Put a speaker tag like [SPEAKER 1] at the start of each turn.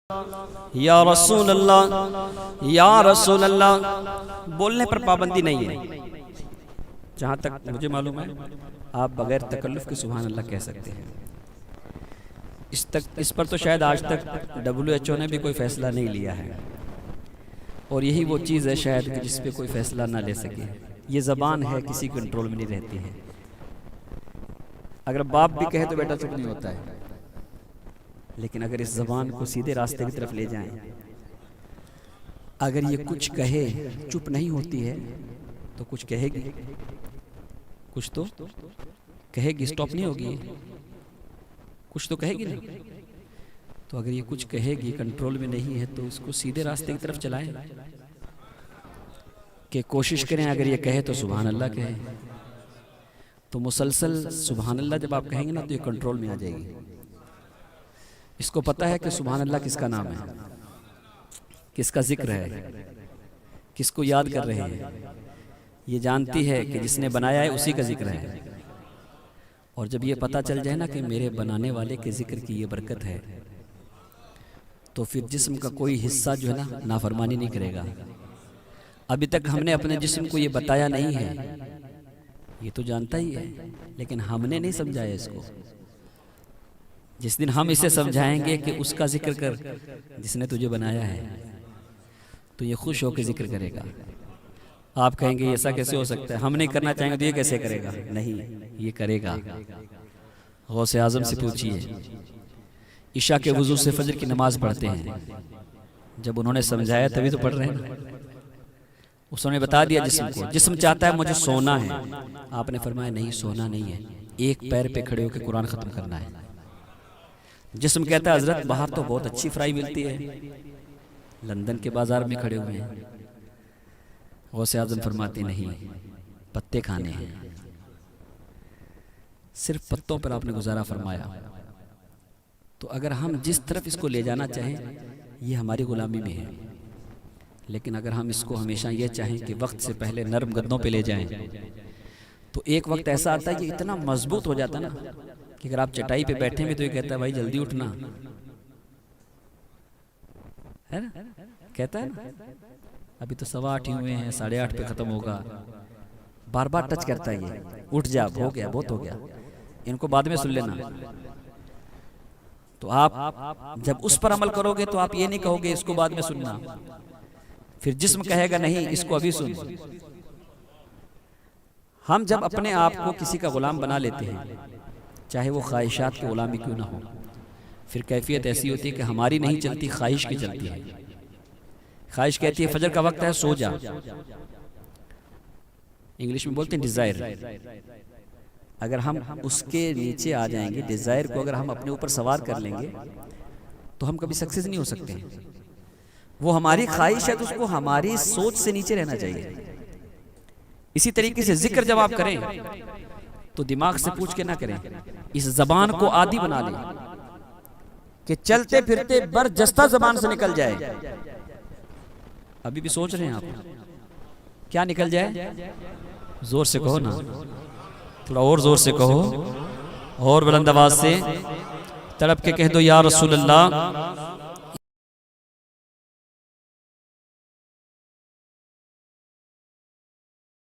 [SPEAKER 1] या रसूल अल्लाह, या रसूल अल्लाह बोलने पर पाबंदी नहीं है। जहाँ तक मुझे मालूम है आप बगैर तकल्लुफ़ के सुभान अल्लाह कह सकते हैं। इस पर तो शायद आज तक WHO ने भी कोई फ़ैसला नहीं लिया है, और यही वो चीज़ है शायद कि जिस पे कोई फ़ैसला ना ले सके। ये ज़बान है, किसी कंट्रोल में नहीं रहती है। अगर बाप भी कहे तो बेटा चुप नहीं होता है, लेकिन अगर इस ज़बान को सीधे रास्ते की तरफ ले जाएं, अगर ये कुछ कहे चुप नहीं होती है तो कुछ कहेगी, कुछ तो कहेगी, स्टॉप नहीं होगी, कुछ तो कहेगी ना। तो अगर ये कुछ कहेगी, कंट्रोल में नहीं है, तो इसको सीधे रास्ते की तरफ चलाएं कि कोशिश करें। अगर ये कहे तो सुभान अल्लाह कहे, तो मुसलसल सुभान अल्लाह जब आप कहेंगे ना तो ये कंट्रोल में आ जाएगी। इसको पता है कि सुभान अल्लाह किसका नाम है, किसका जिक्र है, किसको याद कर रहे हैं। ये जानती है कि जिसने बनाया है उसी का जिक्र है। और जब ये पता चल जाए ना कि मेरे बनाने वाले के जिक्र की ये बरकत है, तो फिर जिस्म का कोई हिस्सा जो है ना नाफरमानी नहीं करेगा। अभी तक हमने अपने जिस्म को ये बताया नहीं है, ये तो जानता ही है, लेकिन हमने नहीं समझाया इसको। जिस दिन हम इसे समझाएंगे कि उसका जिक्र कर जिसने तुझे बनाया है, तो ये खुश होकर जिक्र करेगा। आप कहेंगे ऐसा कैसे हो सकता है, हम नहीं करना चाहेंगे तो ये कैसे करेगा? नहीं, ये करेगा। गौसे आजम से पूछिए, इशा के वुजू से फजर की नमाज पढ़ते हैं, जब उन्होंने समझाया तभी तो पढ़ रहे हैं। उसने बता दिया जिस्म को, जिस्म चाहता है मुझे सोना है, आपने फरमाया नहीं सोना नहीं है, एक पैर पे खड़े होकर कुरान खत्म करना है। जिस्म कहता है हजरत बाहर तो बहुत अच्छी फ्राई मिलती है, लंदन के बाजार में खड़े हुए हैं। गौसे आज़म फरमाते नहीं, पत्ते खाने हैं। सिर्फ पत्तों पर आपने गुजारा फरमाया। तो अगर हम जिस तरफ इसको ले जाना चाहें, ये हमारी गुलामी में है। लेकिन अगर हम इसको हमेशा ये चाहें कि वक्त से पहले नरम गद्दों पे ले जाएं, तो एक वक्त ऐसा आता है कि इतना मजबूत हो जाता है ना कि अगर आप चटाई पे बैठे भी तो ये कहता है भाई जल्दी उठना, है ना? कहता है ना, अभी तो 8:15 हुए हैं, 8:30 पे खत्म होगा। बार बार टच करता है ये, उठ जा, हो गया, बहुत हो गया, इनको बाद में सुन लेना। तो आप जब उस पर अमल करोगे तो आप ये नहीं कहोगे इसको बाद में सुनना, फिर जिस्म कहेगा नहीं इसको अभी सुन। हम जब अपने आप को किसी का गुलाम बना लेते हैं, चाहे वो ख्वाहिशात की गुलामी क्यों ना हो, फिर कैफियत ऐसी होती है कि हमारी नहीं चलती, ख्वाहिश की चलती है। ख्वाहिश कहती है फजर का वक्त है, सो जा, इंग्लिश में बोलते हैं डिजायर। अगर हम उसके नीचे आ जाएंगे, डिजायर को अगर हम अपने ऊपर सवार कर लेंगे, तो हम कभी सक्सेस नहीं हो सकते। वो हमारी ख्वाहिश है तो उसको हमारी सोच से नीचे रहना चाहिए। इसी तरीके से जिक्र जब आप करें तो दिमाग से पूछ के ना करें, इस जबान को आदी बना लें कि चलते फिरते बरजस्ता जबान से निकल जाए। अभी भी सोच रहे हैं आप क्या निकल जाए? जोर से कहो ना, थोड़ा और जोर से कहो, और बुलंद आवाज से तड़प के कह दो, या रसूल अल्लाह